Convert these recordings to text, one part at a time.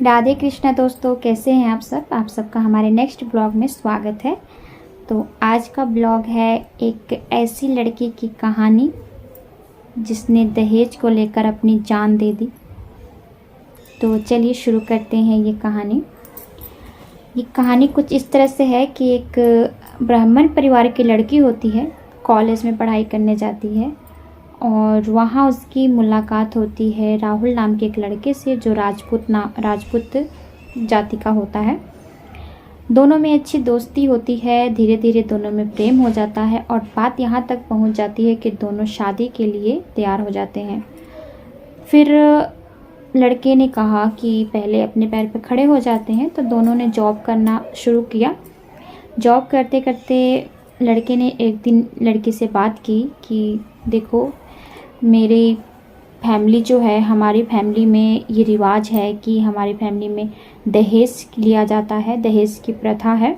राधे कृष्णा दोस्तों, कैसे हैं आप सब। आप सबका हमारे नेक्स्ट ब्लॉग में स्वागत है। तो आज का ब्लॉग है एक ऐसी लड़की की कहानी जिसने दहेज को लेकर अपनी जान दे दी। तो चलिए शुरू करते हैं ये कहानी कुछ इस तरह से है कि एक ब्राह्मण परिवार की लड़की होती है, कॉलेज में पढ़ाई करने जाती है और वहाँ उसकी मुलाकात होती है राहुल नाम के एक लड़के से जो राजपूत जाति का होता है। दोनों में अच्छी दोस्ती होती है, धीरे धीरे दोनों में प्रेम हो जाता है और बात यहाँ तक पहुँच जाती है कि दोनों शादी के लिए तैयार हो जाते हैं। फिर लड़के ने कहा कि पहले अपने पैर पर खड़े हो जाते हैं, तो दोनों ने जॉब करना शुरू किया। जॉब करते करते लड़के ने एक दिन लड़की से बात की कि देखो, मेरी फैमिली जो है, हमारी फैमिली में ये रिवाज है कि हमारी फैमिली में दहेज लिया जाता है, दहेज की प्रथा है।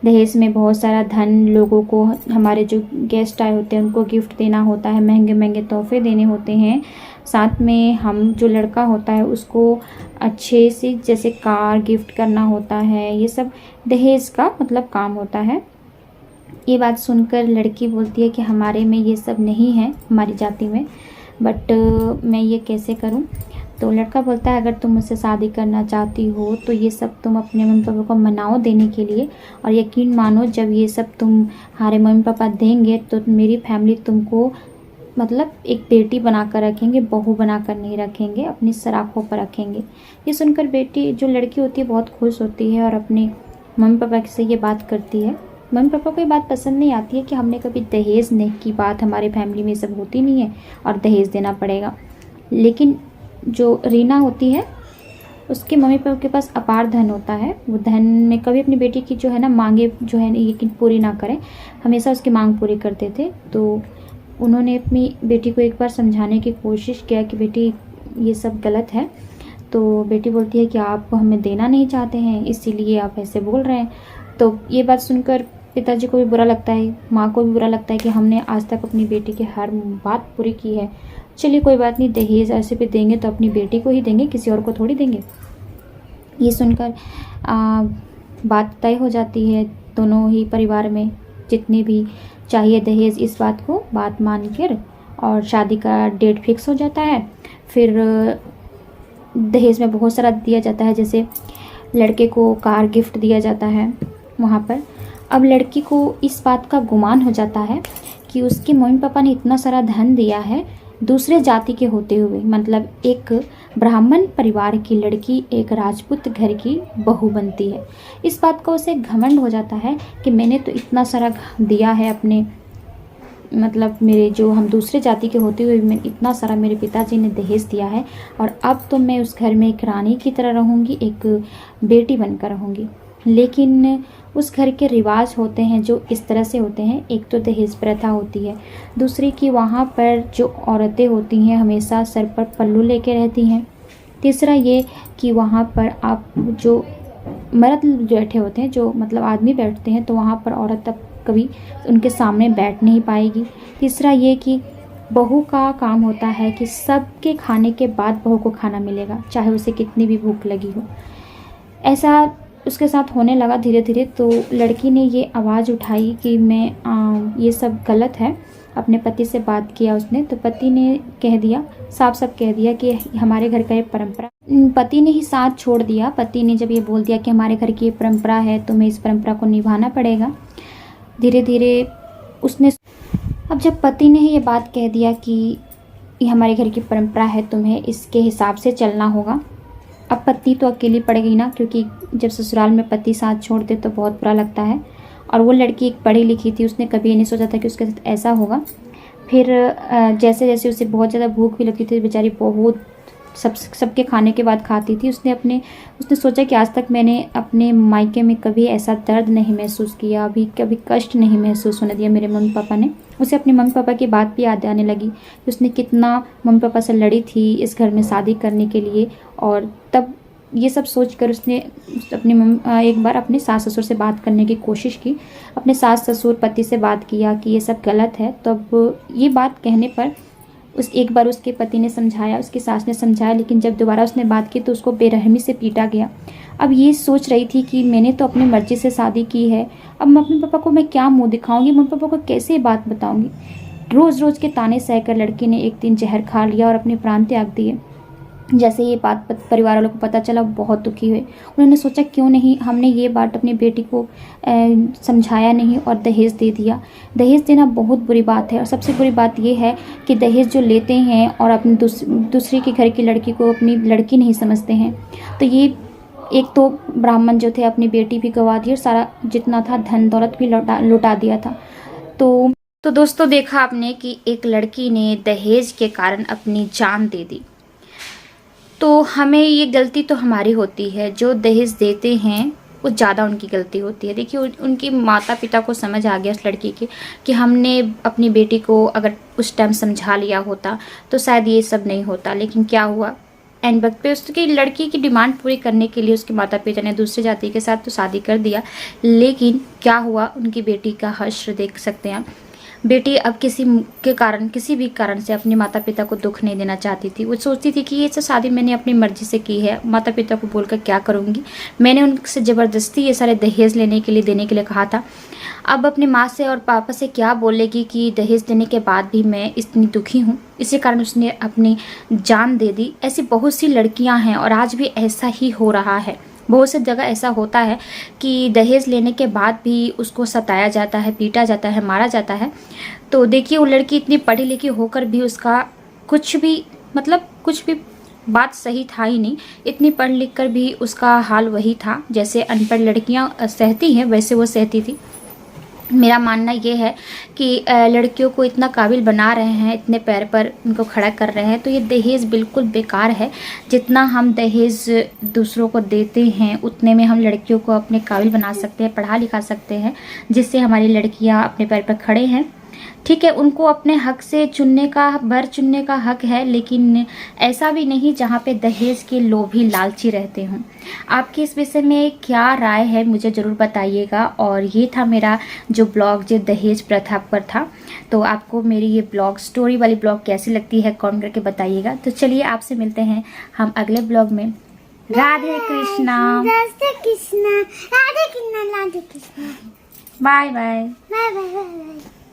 दहेज में बहुत सारा धन लोगों को, हमारे जो गेस्ट आए होते हैं उनको गिफ्ट देना होता है, महंगे महंगे तोहफे देने होते हैं। साथ में हम जो लड़का होता है उसको अच्छे से जैसे कार गिफ्ट करना होता है। ये सब दहेज का मतलब काम होता है। ये बात सुनकर लड़की बोलती है कि हमारे में ये सब नहीं है, हमारी जाति में, बट मैं ये कैसे करूं। तो लड़का बोलता है अगर तुम मुझसे शादी करना चाहती हो तो ये सब तुम अपने मम्मी पापा को मनाओ देने के लिए, और यकीन मानो जब ये सब तुम्हारे मम्मी पापा देंगे तो मेरी फैमिली तुमको मतलब एक बेटी बनाकर रखेंगे, बहू बनाकर नहीं रखेंगे, अपनी सराखों पर रखेंगे। ये सुनकर बेटी जो लड़की होती है बहुत खुश होती है और अपने मम्मी पापा से ये बात करती है। मम्मी पापा को ये बात पसंद नहीं आती है कि हमने कभी दहेज नहीं की बात, हमारे फैमिली में सब होती नहीं है और दहेज देना पड़ेगा। लेकिन जो रीना होती है उसके मम्मी पापा के पास अपार धन होता है। वो धन में कभी अपनी बेटी की जो है ना मांगे जो है ये पूरी ना करें, हमेशा उसकी मांग पूरी करते थे। तो उन्होंने अपनी बेटी को एक बार समझाने की कोशिश किया कि बेटी ये सब गलत है। तो बेटी बोलती है कि आप हमें देना नहीं चाहते हैं इसीलिए आप ऐसे बोल रहे हैं। तो ये बात सुनकर पिताजी को भी बुरा लगता है, माँ को भी बुरा लगता है कि हमने आज तक अपनी बेटी की हर बात पूरी की है। चलिए कोई बात नहीं, दहेज ऐसे भी देंगे तो अपनी बेटी को ही देंगे, किसी और को थोड़ी देंगे। ये सुनकर बात तय हो जाती है दोनों ही परिवार में, जितने भी चाहिए दहेज, इस बात मान कर और शादी का डेट फिक्स हो जाता है। फिर दहेज में बहुत सारा दिया जाता है, जैसे लड़के को कार गिफ्ट दिया जाता है वहाँ पर। अब लड़की को इस बात का गुमान हो जाता है कि उसके मम्मी पापा ने इतना सारा धन दिया है दूसरे जाति के होते हुए, मतलब एक ब्राह्मण परिवार की लड़की एक राजपूत घर की बहू बनती है। इस बात का उसे घमंड हो जाता है कि मैंने तो इतना सारा दिया है अपने, मतलब मेरे जो हम दूसरे जाति के होते हुए मैं इतना सारा मेरे पिताजी ने दहेज दिया है, और अब तो मैं उस घर में एक रानी की तरह रहूँगी, एक बेटी बनकर रहूँगी। लेकिन उस घर के रिवाज होते हैं जो इस तरह से होते हैं। एक तो दहेज प्रथा होती है, दूसरी कि वहाँ पर जो औरतें होती हैं हमेशा सर पर पल्लू लेके रहती हैं। तीसरा ये कि वहाँ पर आप जो मर्द बैठे होते हैं, जो मतलब आदमी बैठते हैं, तो वहाँ पर औरत अब कभी उनके सामने बैठ नहीं पाएगी। तीसरा ये कि बहू का काम होता है कि सबके खाने के बाद बहू को खाना मिलेगा, चाहे उसे कितनी भी भूख लगी हो। ऐसा उसके साथ होने लगा धीरे धीरे। तो लड़की ने ये आवाज़ उठाई कि मैं ये सब गलत है। अपने पति से बात किया उसने, तो पति ने कह दिया, साफ साफ कह दिया कि हमारे घर का ये परंपरा। पति ने ही साथ छोड़ दिया। पति ने जब ये बोल दिया कि हमारे घर की ये परंपरा है, तुम्हें इस परंपरा को निभाना पड़ेगा, धीरे धीरे उसने, अब जब पति ने ही ये बात कह दिया कि ये हमारे घर की परंपरा है, तुम्हें इसके हिसाब से चलना होगा। अब पत्नी तो अकेली पड़ गई ना, क्योंकि जब ससुराल में पति साथ छोड़ दे तो बहुत बुरा लगता है। और वो लड़की एक पढ़ी लिखी थी, उसने कभी ये नहीं सोचा था कि उसके साथ ऐसा होगा। फिर जैसे जैसे उसे बहुत ज़्यादा भूख भी लगती थी, बेचारी बहुत सबके खाने के बाद खाती थी। उसने सोचा कि आज तक मैंने अपने मायके में कभी ऐसा दर्द नहीं महसूस किया, अभी कभी कष्ट नहीं महसूस होने दिया मेरे मम्मी पापा ने। उसे अपने मम्मी पापा की बात भी याद आने लगी कि उसने कितना मम्मी पापा से लड़ी थी इस घर में शादी करने के लिए। और तब ये सब सोचकर उसने अपने एक बार अपने सास ससुर से बात करने की कोशिश की। अपने सास ससुर पति से बात किया कि ये सब गलत है। तब ये बात कहने पर उस एक बार उसके पति ने समझाया, उसकी सास ने समझाया, लेकिन जब दोबारा उसने बात की तो उसको बेरहमी से पीटा गया। अब ये सोच रही थी कि मैंने तो अपनी मर्जी से शादी की है, अब मैं अपने पापा को मैं क्या मुंह दिखाऊंगी, मम्मी पापा को कैसे ये बात बताऊंगी। रोज़ रोज़ के ताने सहकर लड़की ने एक दिन जहर खा लिया और अपने प्राण त्याग दिए। जैसे ये बात परिवार वालों को पता चला, बहुत दुखी हुए। उन्होंने सोचा क्यों नहीं हमने ये बात अपनी बेटी को समझाया नहीं और दहेज दे दिया। दहेज देना बहुत बुरी बात है, और सबसे बुरी बात ये है कि दहेज जो लेते हैं और अपनी दूसरे के घर की लड़की को अपनी लड़की नहीं समझते हैं। तो ये एक तो ब्राह्मण जो थे अपनी बेटी भी गंवा दी और सारा जितना था धन दौलत भी लुटा दिया था। तो दोस्तों देखा आपने कि एक लड़की ने दहेज के कारण अपनी जान दे दी। तो हमें ये गलती तो हमारी होती है, जो दहेज देते हैं वो ज़्यादा उनकी गलती होती है। देखिए उनकी माता पिता को समझ आ गया उस लड़की की कि हमने अपनी बेटी को अगर उस टाइम समझा लिया होता तो शायद ये सब नहीं होता। लेकिन क्या हुआ, एंड वक्त पे उसकी लड़की की डिमांड पूरी करने के लिए उसके माता पिता ने दूसरे जाति के साथ तो शादी कर दिया। लेकिन क्या हुआ, उनकी बेटी का हश्र देख सकते हैं आप। बेटी अब किसी भी कारण से अपने माता पिता को दुख नहीं देना चाहती थी। वो सोचती थी कि ये सब शादी मैंने अपनी मर्जी से की है, माता पिता को बोलकर क्या करूँगी, मैंने उनसे ज़बरदस्ती ये सारे दहेज देने के लिए कहा था। अब अपनी माँ से और पापा से क्या बोलेगी कि दहेज देने के बाद भी मैं इतनी दुखी हूँ। इसी कारण उसने अपनी जान दे दी। ऐसी बहुत सी लड़कियाँ हैं और आज भी ऐसा ही हो रहा है। बहुत सी जगह ऐसा होता है कि दहेज लेने के बाद भी उसको सताया जाता है, पीटा जाता है, मारा जाता है। तो देखिए वो लड़की इतनी पढ़ी लिखी होकर भी उसका कुछ भी बात सही था ही नहीं। इतनी पढ़ लिख कर भी उसका हाल वही था, जैसे अनपढ़ लड़कियां सहती हैं वैसे वो सहती थी। मेरा मानना ये है कि लड़कियों को इतना काबिल बना रहे हैं, इतने पैर पर उनको खड़ा कर रहे हैं, तो ये दहेज बिल्कुल बेकार है। जितना हम दहेज दूसरों को देते हैं उतने में हम लड़कियों को अपने काबिल बना सकते हैं, पढ़ा लिखा सकते हैं, जिससे हमारी लड़कियां अपने पैर पर खड़े हैं। ठीक है, उनको अपने हक से चुनने का हक है, लेकिन ऐसा भी नहीं जहाँ पे दहेज के लोभी लालची रहते हों। आपकी इस विषय में क्या राय है मुझे ज़रूर बताइएगा। और ये था मेरा जो ब्लॉग जो दहेज प्रथा पर था। तो आपको मेरी ये ब्लॉग स्टोरी वाली ब्लॉग कैसी लगती है कमेंट करके बताइएगा। तो चलिए आपसे मिलते हैं हम अगले ब्लॉग में। Radhe Krishna, Radhe Krishna, Radhe Krishna, Radhe Krishna. Bye bye. Bye bye bye.